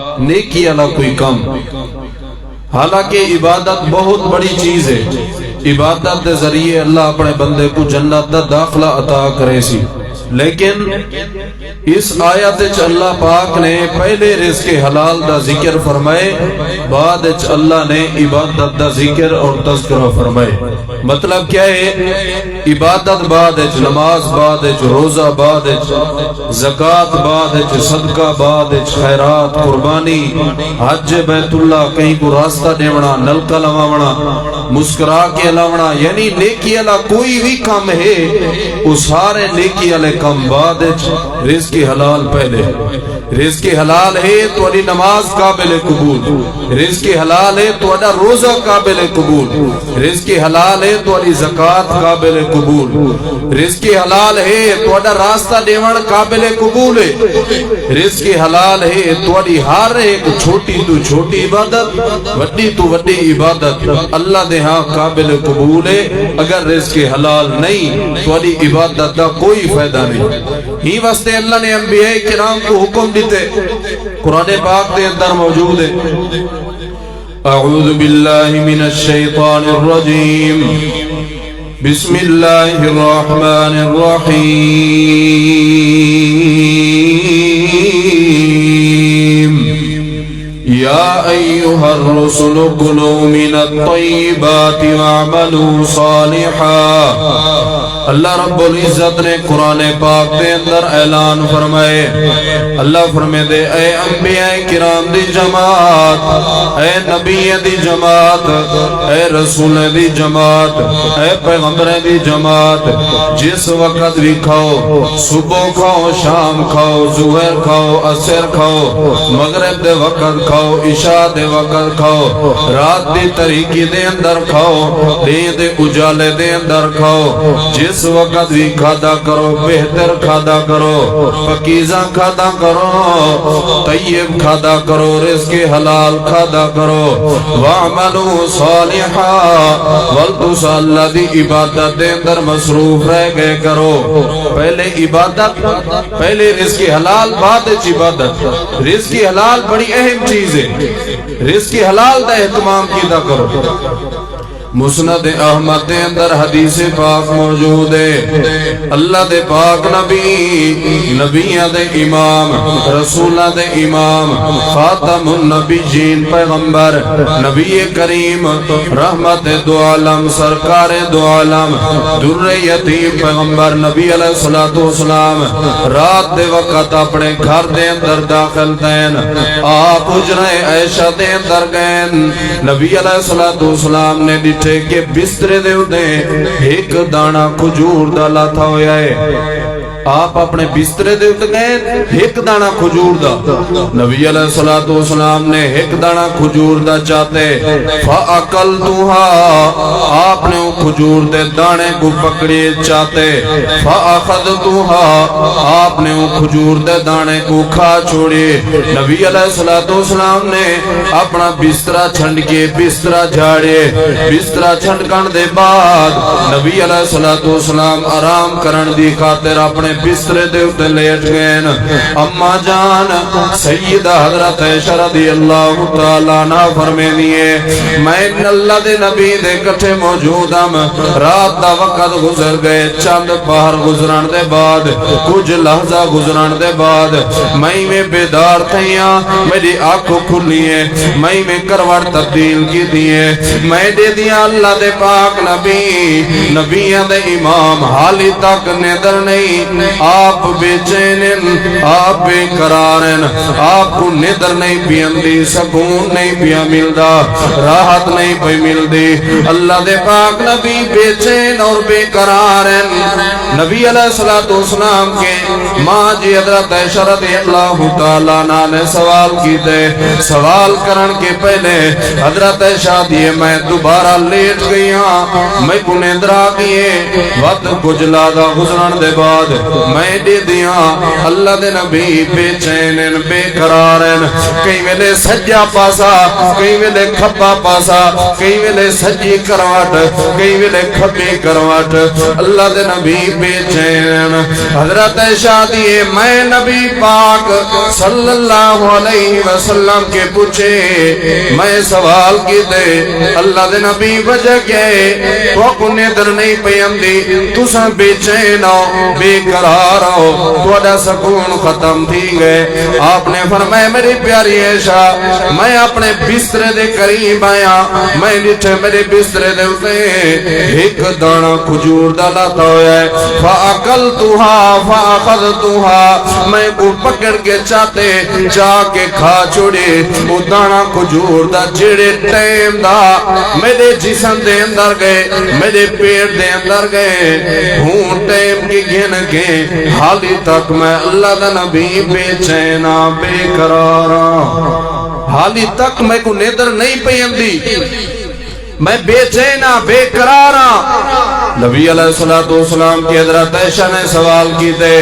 نیکی اللہ کوئی کم. حالانکہ عبادت بہت بڑی چیز ہے. عبادت کے ذریعے اللہ اپنے بندے کو جنت دا داخلہ عطا کرے سی. لیکن اس آیت وچ اللہ پاک نے پہلے رزق حلال دا ذکر فرمائے، بعد وچ اللہ نے عبادت دا ذکر اور تذکرہ فرمائے. مطلب کیا ہے؟ عبادت بعد وچ، نماز بعد وچ، روزہ بعد وچ، زکوٰۃ بعد وچ، صدقہ بعد وچ، خیرات، قربانی، حج بیت اللہ، کہیں کو راستہ دیونا، نلکا لواونا، مسکرا کے لاونا، یعنی نیکی والا کوئی بھی کام ہے وہ سارے نیکی والے کم بعد وچ. رزق حلال پہلے. رزق حلال ہے تو نماز قابل قبول، رزق حلال ہے تو روزہ قابل قبول، رزق حلال ہے تو زکوٰۃ قابل قبول، رزق حلال ہے تو راستہ دیوان قابل قبول ہے، رزق حلال ہے تو ہر ایک چھوٹی تو چھوٹی عبادت، وڈی تو وڈی عبادت اللہ دے ہاں قابل قبول ہے. اگر رزق حلال نہیں تو عبادت دا کوئی فائدہ نہیں. ہی واسطے اللہ نے انبیاء کرام کو حکم دیتے، قرآن پاک دے اندر موجود ہے. اعوذ باللہ من الشیطان الرجیم، بسم اللہ الرحمن الرحیم. یا ایہا الرسل کلوا من الطیبات واعملوا صالحا. اللہ رب العزت نے قرآن پاک دے اندر اعلان فرمائے. اللہ فرمائے دے اے انبیاء کرام دی جماعت، اے نبی دی جماعت، اے رسول دی جماعت، اے پیغمبر دی جماعت، جس وقت بھی کھاؤ، صبح کھاؤ، شام کھاؤ، ظہر کھاؤ، عصر کھاؤ، مغرب دے وقت کھاؤ، عشاء دے وقت کھاؤ، رات دی تاریکی دے اندر کھاؤ، دین دے اجالے دے اندر کھاؤ. جس وقت بھی کھادا کرو بہتر کھادا کرو، پاکیزہ کھادا کرو، طیب کھادا کرو، رزق حلال کھادا کرو. وَعْمَلُوا صَالِحًا، وَلْتُسَ اللہ دی عبادت دے اندر مصروف رہ گئے کرو. پہلے عبادت، پہلے رزق حلال، بعد عبادت. رزق حلال بڑی اہم چیز ہے. رزق حلال دا اہتمام کیدا کرو. مسند احمد دے اندر حدیث پاک موجود ہے. اللہ دے پاک نبی، نبیاں دے امام، رسولاں دے امام، خاتم النبیین پیغمبر، نبی کریم، رحمت دو عالم، سرکار دو عالم، در یتیم پیغمبر نبی علیہ الصلوۃ والسلام رات دے وقت اپنے گھر دے اندر داخل دین، آپ حجرہ عائشہ دے اندر گئے. نبی علیہ الصلوۃ والسلام نے کہ بسترے دے اندے ایک دانہ کھجور دا لاتا ہویا ہے. آپ اپنے بسترے دے اندے گئے ایک دانہ کھجور دا. نبی علیہ الصلوۃ والسلام نے ایک دانہ کھجور دا چاہتے، فَأَقَلْتُهَا، آپ نے وہ کھجور دے دانے کو پکڑے چاہتے، فَأَخَذْتُهَا، آپ نے وہ کھجور دے دانے کو کھا چھوڑے. نبی علیہ الصلوۃ والسلام نے اپنا بسترہ چھنڈ کے بسترہ جھاڑے. بسترہ چھنڈکن دے بعد نبی علیہ الصلوۃ والسلام آرام کرن دی خاطر اپنے بسترے دے اتے لیٹ گئے. اما جان سیدہ حضرت عائشہ رضی اللہ تعالیٰ عنہ فرمے دیئے، میں اللہ دے نبی دے کٹھے موجود ہم. رات دا وقت گزر گئے، چند پہر گزران دے بعد، کچھ لحظہ گزران دے بعد میں بیدار تھیاں، میری آنکھوں کھلی ہے، میں کروٹ تبدیل کی دیئے. میں دے دیا اللہ دے پاک نبی، نبیاں دے امام، حالی تک نیدر نہیں. آپ بے چینن، آپ بے قرارن، آپ کو نیدر نہیں پیندی، سکون نہیں پیا ملدا، راحت نہیں پی ملدی. اللہ دے پاک نبی بے چین اور بے قرارن. نبی علیہ الصلوۃ والسلام کے ماں جی حضرت عائشہ رضی اللہ تعالیٰ عنہ نے سوال کیتے. سوال کرن کے پہلے حضرت عائشہ دیئے میں دوبارہ لیٹ گئی ہاں، میں کو نیندر آ گئی ہے. وقت کچھ لادہ گزرن دے بعد میں دے دیاں اللہ دے نبی بے چین بے قرار کئی ویلے سجا پاسا کئی ویلے کھبا پاسا کئی ویلے سجی کروٹ کئی ویلے کھبی کروٹ اللہ دے نبی بے چین حضرت شادی میں نبی پاک صلی اللہ علیہ وسلم کے پوچھے میں سوال کی دے اللہ دے نبی وجہ کے تو کو نیدر نہیں پیم دی تسا بے چین ہو بے قرار ہو توڑا سکون ختم تھی گئے آپ نے فرمایا میری پیاری عائشہ میں اپنے بسترے دے قریب آیا میں نیچے میرے بسترے دے اتے ایک دانا کھجور ڈالاتا ہویا ہے فَأَقَلْتُهَا فَأَخَذْتُهَا میں کو پکڑ کے چاہتے جا کے کھا چھوڑے وہ دانا کھجور دا جڑے ٹائم دا میرے جسم دے اندر گئے میرے پیٹ دے اندر گئے ہوں ٹائم کی گھن گئے حالی تک میں اللہ دا نبی بے چینا بے قرارا حالی تک میں کو نیدر نہیں پیم دی میں بے چینا بے قرارا نبی علیہ السلام کی حضرت عائشہ نے سوال کی دے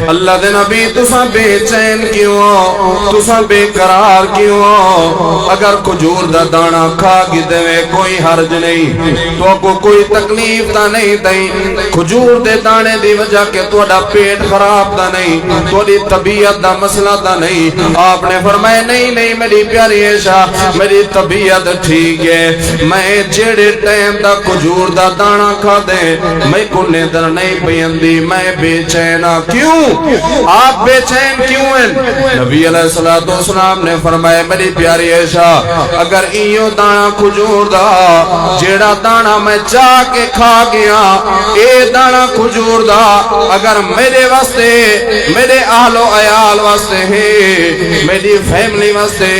اللہ دے نبی تسا بے چین کیوں ہو تسا بے قرار کیوں ہو اگر کھجور دا دانا کھا گی دے کوئی حرج نہیں تو کو کوئی تکلیف تا نہیں دیں کھجور دے دانے دی وجہ کے توڑا پیٹ خراب دا نہیں توڑی طبیعت دا مسئلہ دا نہیں آپ نے فرمایا نہیں میری پیاری عائشہ میری طبیعت ٹھیک ہے میں جیڑے ٹائم دا کھجور دا دانا کھا دے میں کو نیدر نہیں پیندی میں بے چینا کیوں آپ بے چین کیوں ہیں نبی علیہ السلام نے فرمایا میری پیاری عائشہ اگر ایو دانا کھجور دا جیڑا دانا میں چاہ کے کھا گیا اے دانا کھجور دا اگر میرے واسطے میرے اہل و عیال واسطے ہے میری فیملی واسطے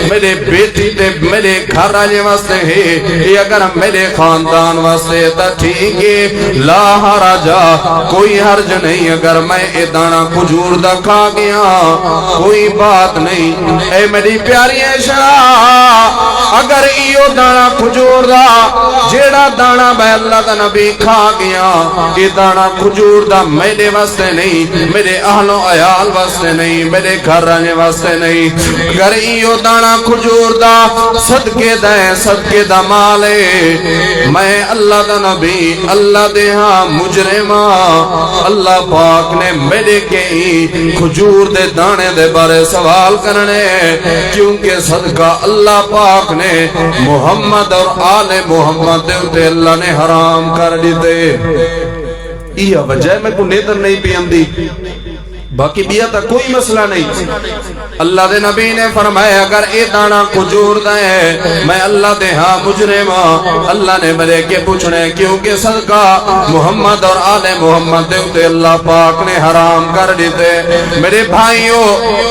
میرے بیٹی تے میرے گھر والے واسطے ہے اگر میرے خاندان واسطے تا ٹھیک ہے لا حرجا کوئی حرج نہیں اگر میں اے دانا کھجور دا کھا گیا کوئی بات نہیں اے میری پیاری عائشہ اگر ایو دانا کھجور دا جیڑا دانا میں اللہ دا نبی کھا گیا یہ دانا کھجور دا میرے واسطے نہیں میرے اہل و عیال واسطے نہیں میرے گھر رہنے واسطے نہیں اگر ایو دانا کھجور دا صدقے دا مال میں اللہ دا نبی اللہ دے ہاں مجرمہ اللہ پاک نے میرے کئی کھجور دے دانے دے بارے سوال کرنے کیونکہ صدقہ اللہ پاک نے محمد اور آل محمد دے اللہ نے حرام کر دیتے یہ وجہ میں کو نیدر نہیں پیم دی باقی بیعت کوئی مسئلہ نہیں اللہ دے نبی نے فرمایا اگر اے دانا کھجور دا ہے میں اللہ دے ہاں مجرمہ اللہ نے میرے کے پوچھنے کیونکہ صدقہ محمد اور آل محمد دے اللہ پاک نے حرام کر دیتے میرے بھائیوں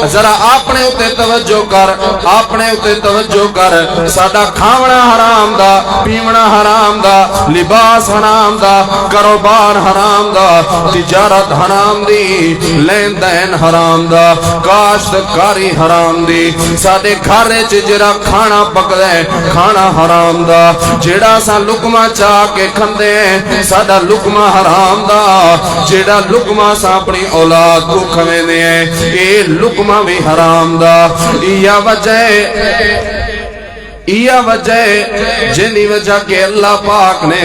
ذرا اپنے اتے توجہ کر اپنے اتے توجہ کر ساڈا کھاونا حرام دا پیونا حرام دا لباس حرام دا کاروبار حرام دا تجارت حرام دی لین دین حرام دا کاشتکاری حرام دی ساڈے گھر وچ جڑا کھانا پکدا ہے کھانا حرام دا جڑا سا لقمہ چا کے کھندے ہیں ساڈا لقمہ حرام دا جڑا لقمہ سا اپنی اولاد کو کھویندے ہیں اے لقمہ بھی حرام دا یہ وجہ جنی وجہ کہ اللہ پاک نے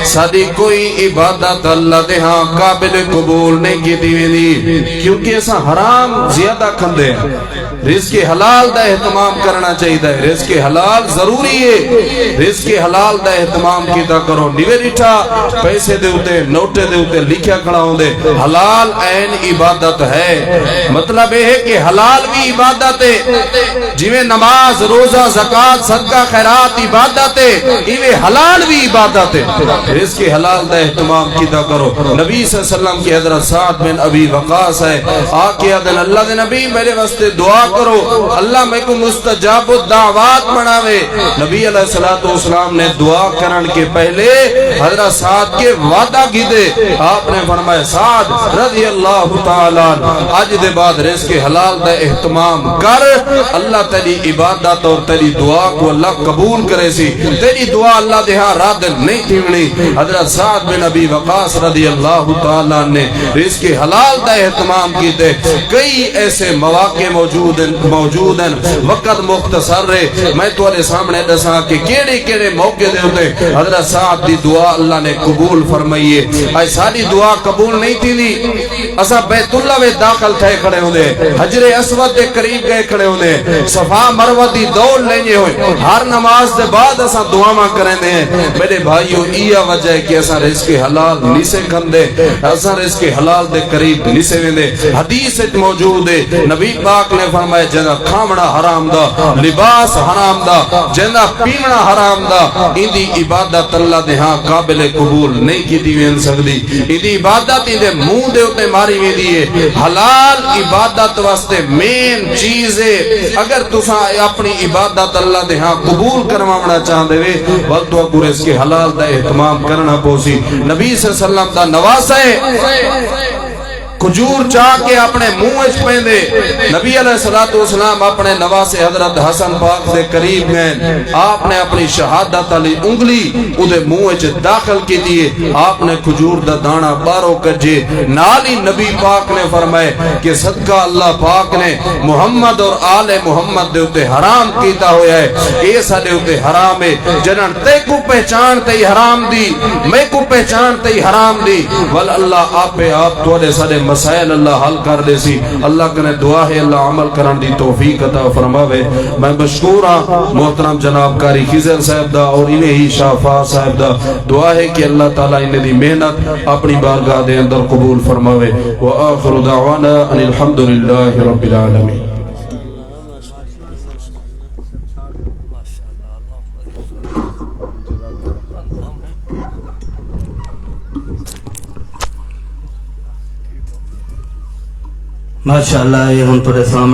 ساری کوئی عبادت اللہ دے ہاں قابل قبول نہیں کی دیوینی کیونکہ ایسا حرام زیادہ کھندے ہیں رزق حلال دا اہتمام کرنا چاہیے دا رزق حلال ضروری ہے رزق حلال دا اہتمام کیتا کرو نیوے ریٹھا پیسے دے ہوتے نوٹے دے ہوتے لکھیا کھڑا ہوں دے حلال این عبادت ہے مطلب یہ ہے کہ حلال بھی عبادت ہے جویں نماز روزہ زکاة صدقہ خیرات عبادت ہے یہ حلال بھی عبادت ہے رزق حلال دا اہتمام کیتا کرو نبی صلی اللہ علیہ وسلم کی حضرت سعد بن ابی وقاص ہے آکے ادن اللہ دے نبی میرے واسطے دعا کرو اللہ میں کو مستجاب الدعوات بناوے نبی علیہ السلام نے دعا کرن کے پہلے حضرت سعد کے وعدہ کی دے آپ نے فرمایا سعد رضی اللہ تعالیٰ آج دے بعد رزق حلال دا اہتمام کر اللہ تیری عبادت اور تیری دعا کو اللہ قبول کرے سی تیری دعا اللہ دے ہاں رد نہیں تھیونی حضرت سعد بن ابی وقاص رضی اللہ تعالیٰ نے رزق حلال دا اہتمام کیتے کئی ایسے مواقع موجود ہیں وقت مختصر رہے میں تمہارے سامنے دساں کہ کیڑے کیڑے موقع دے ہوتے حضرت سعد دی دعا اللہ نے قبول فرمائیے اے ساری دعا قبول نہیں تھی دی اسا بیت اللہ میں داخل تھے کھڑے ہوندے حجر اسود دے قریب گئے کھڑے ہوندے صفا مروہ دی دوڑ لینے ہوئے ہر نماز دے بعد اسا دعاواں کریں دے میرے بھائیو ایا وجہ ہے کہ اسا رزق حلال نہیں سے کھندے اسا رزق حلال دے قریب نہیں سے ویندے حدیث موجود ہے نبی پاک نے فرمایا جنہ کھامنا حرام دا لباس حرام دا جنہ پیمنا حرام دا اندی عبادت اللہ دے ہاں قابل قبول نہیں کی دی وین سکتی اندی عبادت اندے منہ دے اتے ماری وین دیئے حلال عبادت واسطے مین چیز ہے اگر تسا اپنی عبادت اللہ دے ہاں قبول کروانا چاہن دے وقت وقت اس کے حلال دا اہتمام کرنا پوسی نبی صلی اللہ علیہ وسلم دا نواسہ ہے کھجور چاہ کے اپنے منہ اچ پہندے نبی علیہ السلام اپنے نواسے حضرت حسن پاک سے قریب گئے آپ نے اپنی شہادت علی انگلی ادھے منہ اچ داخل کی دیئے آپ نے کھجور دا دانا بارو کجے نالی نبی پاک نے فرمائے کہ صدقہ اللہ پاک نے محمد اور آل محمد دے اتے حرام کیتا ہویا ہے ایسا دے اتے حرام ہے جنن تے کو پہچان تے حرام دی میں کو پہچان تے حرام دی والاللہ آپ پہ آپ توڑے سارے مسائل اللہ حل کر دے سی اللہ کنے دعا ہے اللہ عمل کرن دی توفیق عطا فرماوے میں مشکور ہاں محترم جناب قاری خضر صاحب دا اور انہیں ہی شافع صاحب دا دعا ہے کہ اللہ تعالیٰ انہیں دی محنت اپنی بارگاہ دے اندر قبول فرماوے وآخر دعوانا ان الحمدللہ رب العالمین ماشاءاللہ یہ ہم تھوڑے سامنے